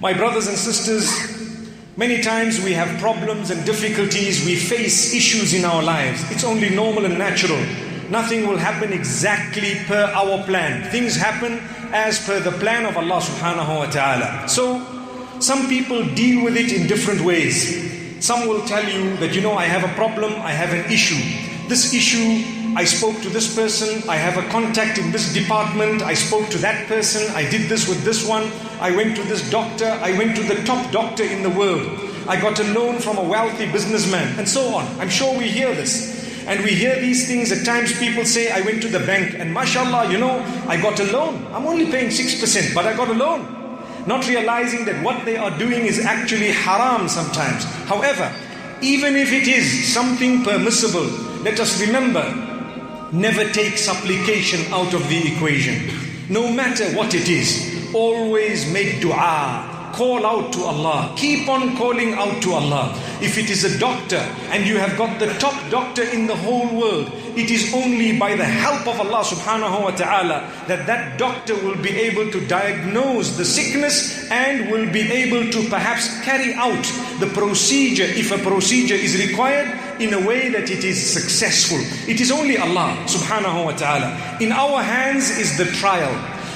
My brothers and sisters, many times we have problems and difficulties, we face issues in our lives. It's only normal and natural. Nothing will happen exactly per our plan. Things happen as per the plan of Allah subhanahu wa ta'ala. So, some people deal with it in different ways. Some will tell you that, I have a problem, I have an issue. This issue, I spoke to this person, I have a contact in this department, I spoke to that person, I did this with this one, I went to this doctor, I went to the top doctor in the world, I got a loan from a wealthy businessman, and so on. I'm sure we hear this. And we hear these things. At times people say, I went to the bank and mashallah, I got a loan. I'm only paying 6%, but I got a loan. Not realizing that what they are doing is actually haram sometimes. However, even if it is something permissible, let us remember, never take supplication out of the equation. No matter what it is, always make dua. Call out to Allah. Keep on calling out to Allah. If it is a doctor and you have got the top doctor in the whole world, it is only by the help of Allah subhanahu wa ta'ala that doctor will be able to diagnose the sickness and will be able to perhaps carry out the procedure, if a procedure is required, in a way that it is successful. It is only Allah subhanahu wa ta'ala. In our hands is the trial.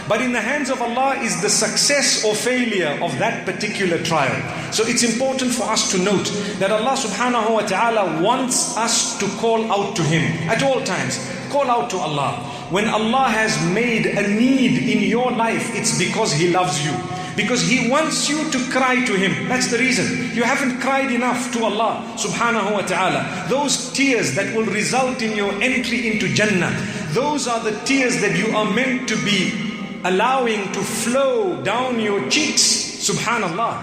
But in the hands of Allah is the success or failure of that particular trial. So it's important for us to note that Allah subhanahu wa ta'ala wants us to call out to Him at all times. Call out to Allah. When Allah has made a need in your life, it's because He loves you. Because He wants you to cry to Him. That's the reason. You haven't cried enough to Allah subhanahu wa ta'ala. Those tears that will result in your entry into Jannah, those are the tears that you are meant to be allowing to flow down your cheeks. Subhanallah.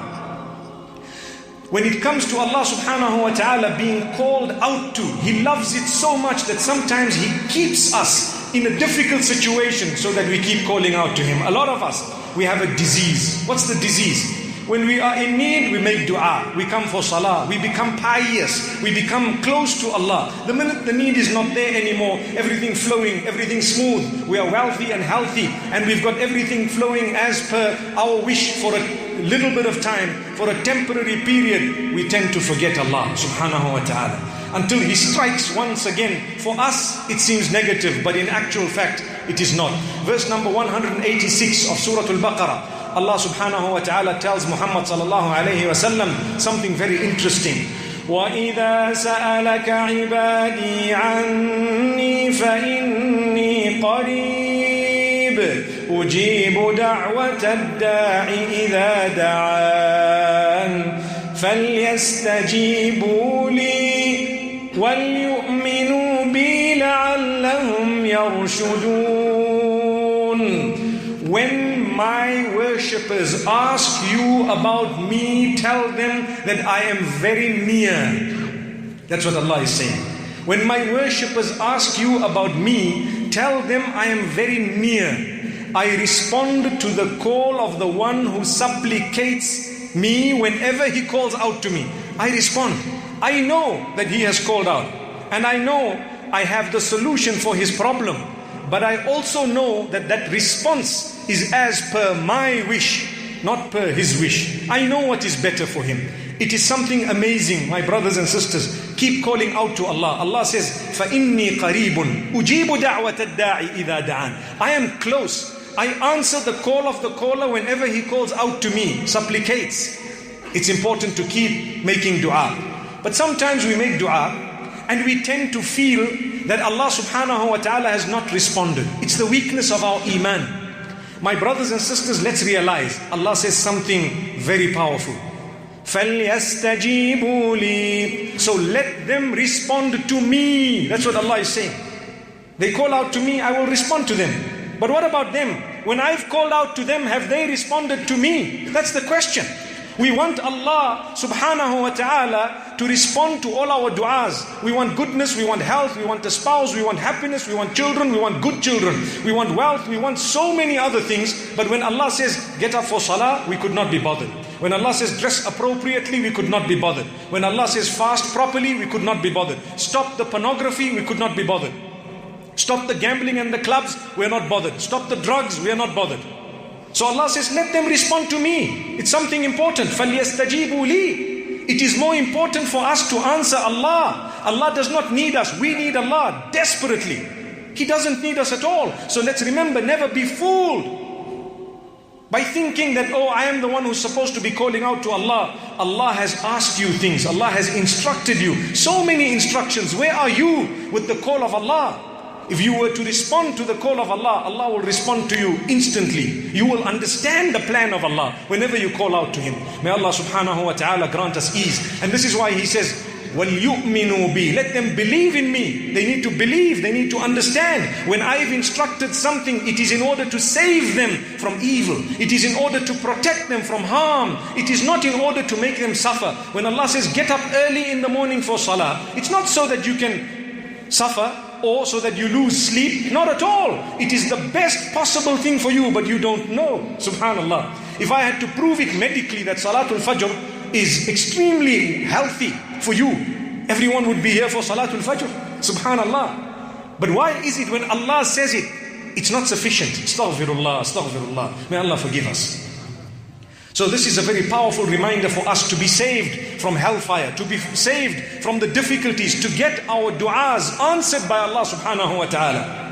When it comes to Allah subhanahu wa ta'ala being called out to, He loves it so much that sometimes He keeps us in a difficult situation so that we keep calling out to Him. A lot of us, we have a disease. What's the disease? When we are in need, we make dua. We come for salah. We become pious. We become close to Allah. The minute the need is not there anymore, everything flowing, everything smooth. We are wealthy and healthy, and we've got everything flowing as per our wish for a little bit of time, for a temporary period. We tend to forget Allah subhanahu wa ta'ala until He strikes once again. For us, it seems negative, but in actual fact, it is not. Verse number 186 of Surah Al-Baqarah. Allah subhanahu wa ta'ala tells Muhammad sallallahu alayhi wa sallam something very interesting. وَإِذَا سَأَلَكَ عِبَادِي عَنِّي فَإِنِّي قَرِيبٌ أُجِيبُ دَعْوَةَ الدَّاعِ إِذَا دَعَانِ فَلْيَسْتَجِيبُوا لِي وَلْيُؤْمِنُوا بِي لَعَلَّهُمْ يَرْشُدُونَ. When my worshippers ask you about me, tell them that I am very near. That's what Allah is saying. When my worshippers ask you about me, tell them I am very near. I respond to the call of the one who supplicates me whenever he calls out to me. I respond. I know that he has called out, and I know I have the solution for his problem. But I also know that that response is as per my wish, not per his wish. I know what is better for him. It is something amazing, my brothers and sisters. Keep calling out to Allah. Allah says, فَإِنِّي قَرِيبٌ أُجِيبُ دَعْوَةَ الدَّاعِ إِذَا دَعَانِ. I am close. I answer the call of the caller whenever he calls out to me, supplicates. It's important to keep making dua. But sometimes we make dua and we tend to feel that Allah subhanahu wa ta'ala has not responded. It's the weakness of our iman. My brothers and sisters, let's realize Allah says something very powerful. فَلْيَسْتَجِيبُوا لِي. So let them respond to me. That's what Allah is saying. They call out to me, I will respond to them. But what about them? When I've called out to them, have they responded to me? That's the question. We want Allah subhanahu wa ta'ala to respond to all our du'as. We want goodness, we want health, we want a spouse, we want happiness, we want children, we want good children, we want wealth, we want so many other things. But when Allah says, get up for salah, we could not be bothered. When Allah says, dress appropriately, we could not be bothered. When Allah says, fast properly, we could not be bothered. Stop the pornography, we could not be bothered. Stop the gambling and the clubs, we are not bothered. Stop the drugs, we are not bothered. So Allah says, let them respond to me. It's something important. فَلْيَسْتَجِيبُوا لِي. It is more important for us to answer Allah. Allah does not need us. We need Allah desperately. He doesn't need us at all. So let's remember, never be fooled by thinking that, oh, I am the one who's supposed to be calling out to Allah. Allah has asked you things. Allah has instructed you. So many instructions. Where are you with the call of Allah? If you were to respond to the call of Allah, Allah will respond to you instantly. You will understand the plan of Allah whenever you call out to Him. May Allah subhanahu wa ta'ala grant us ease. And this is why He says, وَلْيُؤْمِنُوا بِي. Let them believe in me. They need to believe. They need to understand. When I've instructed something, it is in order to save them from evil. It is in order to protect them from harm. It is not in order to make them suffer. When Allah says, get up early in the morning for salah, it's not so that you can suffer or so that you lose sleep. Not at all. It is the best possible thing for you, but you don't know. Subhanallah. If I had to prove it medically that Salatul Fajr is extremely healthy for you, everyone would be here for Salatul Fajr. Subhanallah. But why is it when Allah says it, it's not sufficient? Astaghfirullah, astaghfirullah. May Allah forgive us. So this is a very powerful reminder for us to be saved from hellfire, to be saved from the difficulties, to get our du'as answered by Allah subhanahu wa ta'ala.